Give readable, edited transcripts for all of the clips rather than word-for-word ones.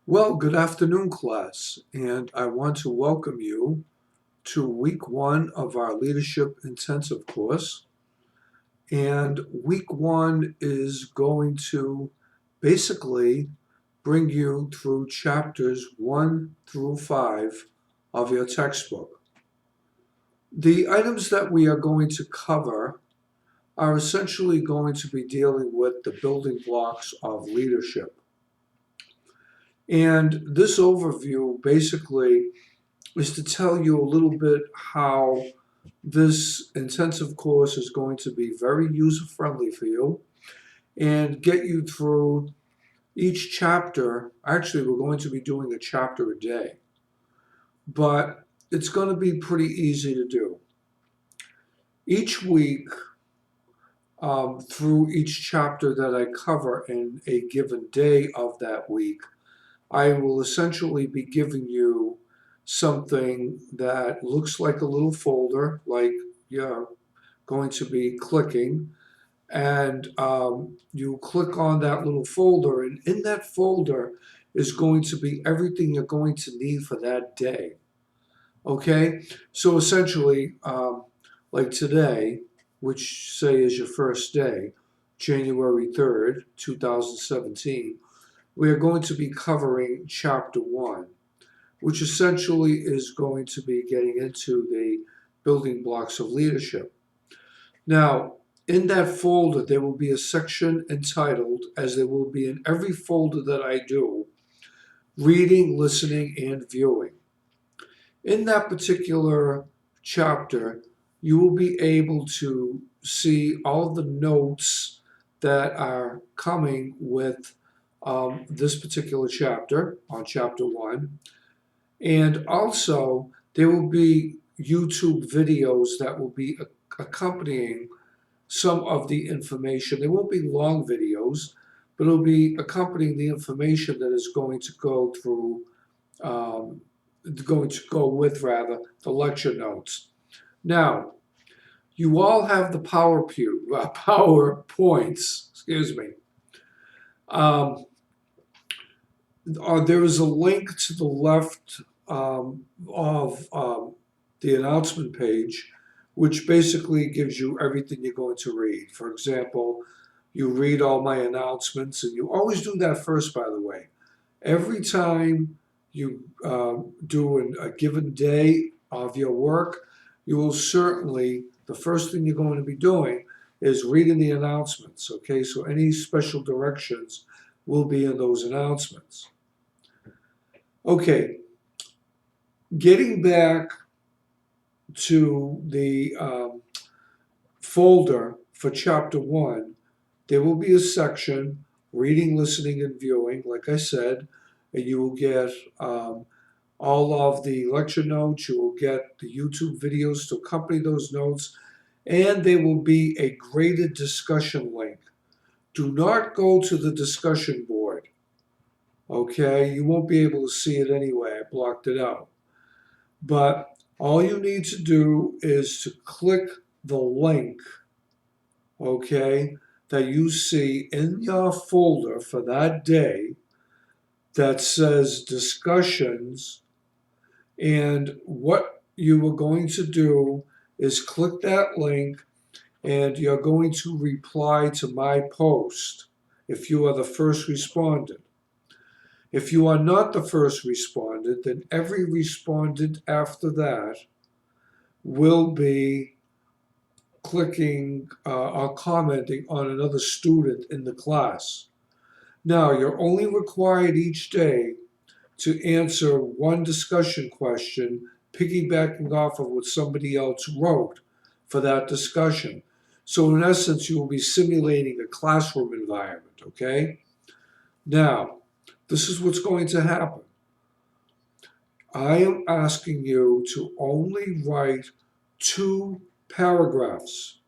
Well, good afternoon, class, and I want to welcome you to week one of our Leadership Intensive course. And week one is going to basically bring you through chapters 1 through 5 of your textbook. The items that we are going to cover are essentially going to be dealing with the building blocks of leadership. And this overview basically is to tell you a little bit how this intensive course is going to be very user-friendly for you and get you through each chapter. Actually, we're going to be doing a chapter a day, but it's going to be pretty easy to do. Each week, through each chapter that I cover in a given day of that week, I will essentially be giving you something that looks like a little folder, like you're going to be clicking, and you click on that little folder, and in that folder is going to be everything you're going to need for that day. Okay, so essentially, like today, which say is your first day, January 3rd, 2017, we are going to be covering chapter 1, which essentially is going to be getting into the building blocks of leadership. Now, in that folder, there will be a section entitled, as there will be in every folder that I do, reading, listening, and viewing. In that particular chapter, you will be able to see all the notes that are coming with this particular chapter, on chapter 1. And also, there will be YouTube videos that will be accompanying some of the information. They won't be long videos, but it'll be accompanying the information that is going to go through, going to go with rather the lecture notes. Now, you all have the PowerPoints. Excuse me. There is a link to the left of the announcement page, which basically gives you everything you're going to read. For example, you read all my announcements, and you always do that first, by the way. Every time you do a given day of your work, you will certainly, the first thing you're going to be doing is reading the announcements, okay? So any special directions will be in those announcements. Okay, getting back to the folder for chapter 1, there will be a section, reading, listening, and viewing, like I said, and you will get all of the lecture notes, you will get the YouTube videos to accompany those notes, and there will be a graded discussion link. Do not go to the discussion board, okay? You won't be able to see it anyway, I blocked it out. But all you need to do is to click the link, okay, that you see in your folder for that day that says discussions. And what you are going to do is click that link, and you're going to reply to my post if you are the first respondent. If you are not the first respondent, then every respondent after that will be clicking or commenting on another student in the class. Now, you're only required each day to answer one discussion question, piggybacking off of what somebody else wrote for that discussion. So in essence, you will be simulating a classroom environment, okay? Now, this is what's going to happen. I am asking you to only write 2 paragraphs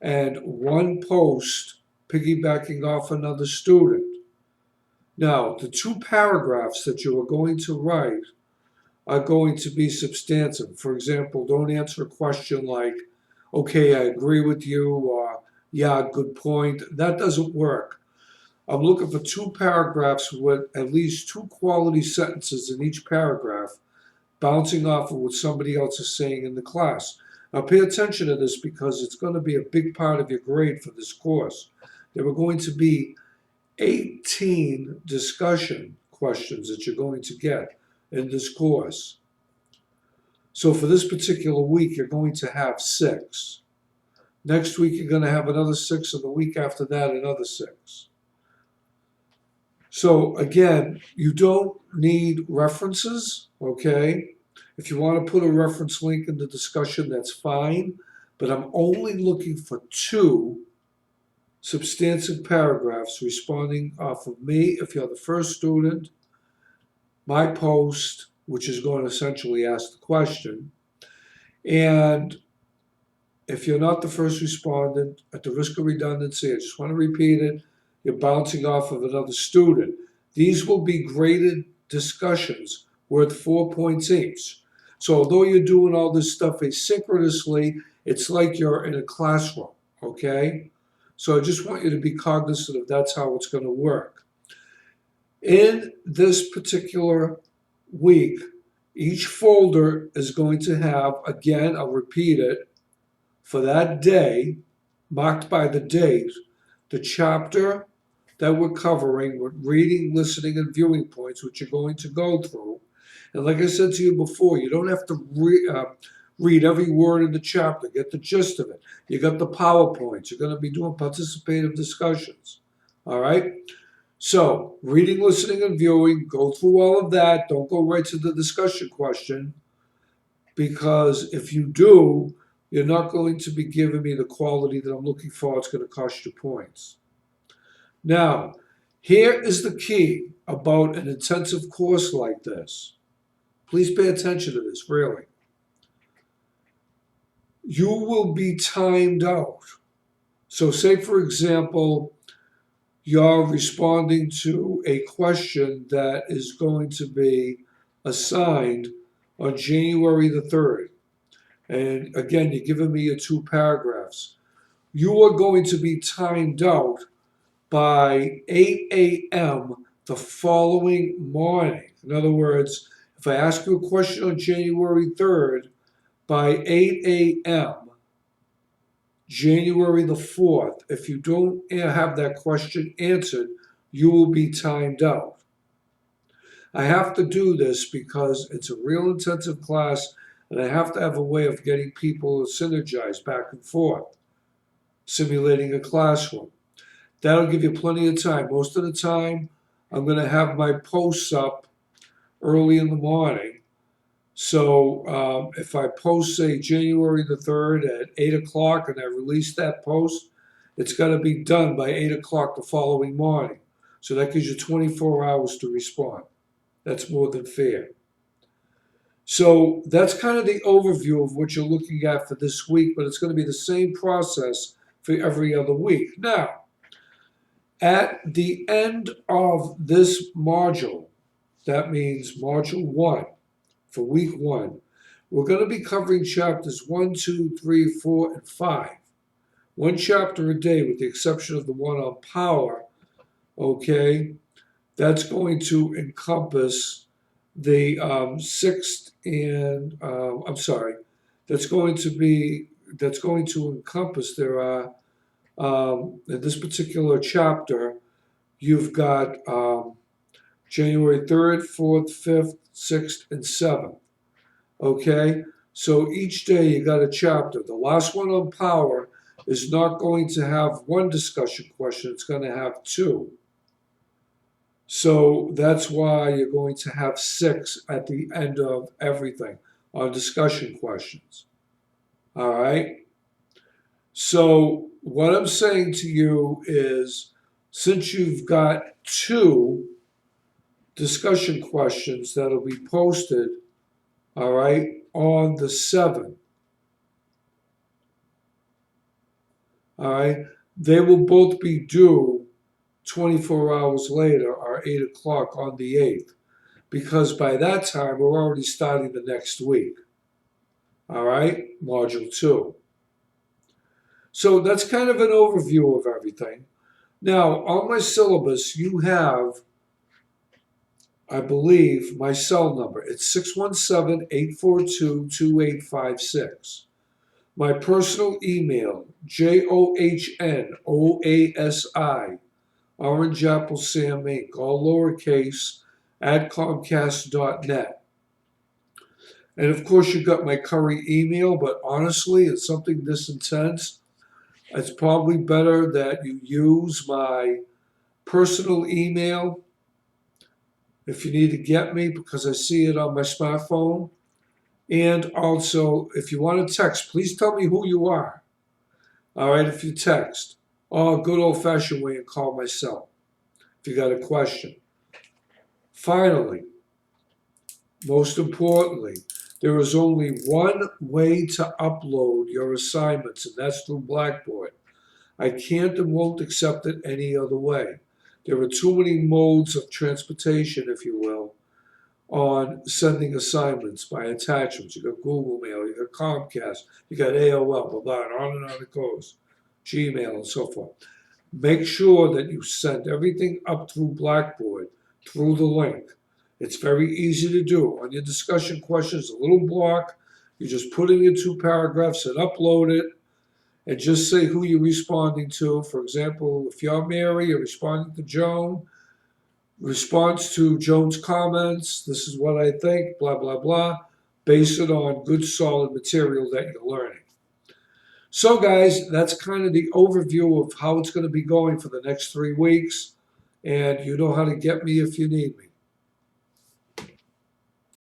and 1 post piggybacking off another student. Now, the 2 paragraphs that you are going to write are going to be substantive. For example, don't answer a question like, okay, I agree with you, or yeah, good point. That doesn't work. I'm looking for 2 paragraphs with at least 2 quality sentences in each paragraph, bouncing off of what somebody else is saying in the class. Now pay attention to this because it's going to be a big part of your grade for this course. There are going to be 18 discussion questions that you're going to get in this course. So for this particular week, you're going to have 6. Next week, you're going to have another 6, and the week after that, another 6. So again, you don't need references, okay? If you want to put a reference link in the discussion, that's fine, but I'm only looking for 2 substantive paragraphs responding off of me if you're the first student, my post, which is going to essentially ask the question, and if you're not the first respondent, at the risk of redundancy, I just want to repeat it, you're bouncing off of another student. These will be graded discussions worth 4 points each. So although you're doing all this stuff asynchronously, it's like you're in a classroom, okay? So I just want you to be cognizant of that's how it's going to work. In this particular week, each folder is going to have, again, I'll repeat it, for that day, marked by the date, the chapter that we're covering with reading, listening, and viewing points, which you're going to go through. And like I said to you before, you don't have to read every word in the chapter, get the gist of it. You got the PowerPoints. You're going to be doing participative discussions. All right? So, reading, listening, and viewing, go through all of that. Don't go right to the discussion question, because if you do, you're not going to be giving me the quality that I'm looking for. It's going to cost you points. Now, here is the key about an intensive course like this. Please pay attention to this, really. You will be timed out. So say, for example, you're responding to a question that is going to be assigned on January the 3rd. And again, you're giving me your 2 paragraphs. You are going to be timed out by 8 a.m. the following morning. In other words, if I ask you a question on January 3rd, by 8 a.m., January the 4th, if you don't have that question answered, you will be timed out. I have to do this because it's a real intensive class, and I have to have a way of getting people synergized back and forth, simulating a classroom. That'll give you plenty of time. Most of the time, I'm going to have my posts up early in the morning. So if I post, say, January the 3rd at 8 o'clock and I release that post, it's got to be done by 8 o'clock the following morning. So that gives you 24 hours to respond. That's more than fair. So that's kind of the overview of what you're looking at for this week, but it's going to be the same process for every other week. Now, at the end of this module, that means module 1 for week 1, we're going to be covering chapters 1, 2, 3, 4, and 5. 1 chapter a day with the exception of the one on power, okay? That's going to encompass the 6th and, that's going to encompass, there are, in this particular chapter, you've got January 3rd, 4th, 5th, 6th, and 7th. Okay? So each day you got a chapter. The last one on power is not going to have 1 discussion question, it's going to have 2. So that's why you're going to have 6 at the end of everything on discussion questions. All right? So what I'm saying to you is, since you've got 2 discussion questions that'll be posted, all right, on the 7th, all right, they will both be due 24 hours later, or 8 o'clock on the 8th, because by that time we're already starting the next week. All right, module 2. So that's kind of an overview of everything. Now, on my syllabus, you have, I believe, my cell number. It's 617-842-2856. My personal email, JOHNOASI, Orange Apple Sam Inc., all lowercase, at Comcast.net. And of course, you got my current email, but honestly, it's something this intense. It's probably better that you use my personal email if you need to get me because I see it on my smartphone. And also, if you want to text, please tell me who you are. All right, if you text, or good old fashioned way and call my cell if you got a question. Finally, most importantly, there is only one way to upload your assignments, and that's through Blackboard. I can't and won't accept it any other way. There are too many modes of transportation, if you will, on sending assignments by attachments. You got Google Mail, you got Comcast, you got AOL, blah, blah, and on it goes. Gmail and so forth. Make sure that you send everything up through Blackboard, through the link. It's very easy to do. On your discussion questions, a little block, you just put in your 2 paragraphs and upload it, and just say who you're responding to. For example, if you're Mary, you're responding to Joan. Response to Joan's comments, this is what I think, blah, blah, blah. Base it on good, solid material that you're learning. So, guys, that's kind of the overview of how it's going to be going for the next 3 weeks. And you know how to get me if you need me.